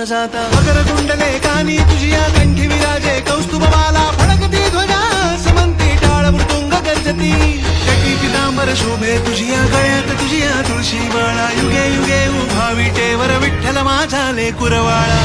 जाता मकर कुंडले कानी तुझिया कंठी विराजे कौस्तुभ माला फडकती ध्वजा समंती टाळ मृदुंग गर्जती जटी पितांबर शोभे तुझिया गळ्यात तुझिया तुळशी बाळा युगे युगे उभा विटेवर विठ्ठल माझा लेकुरवाळा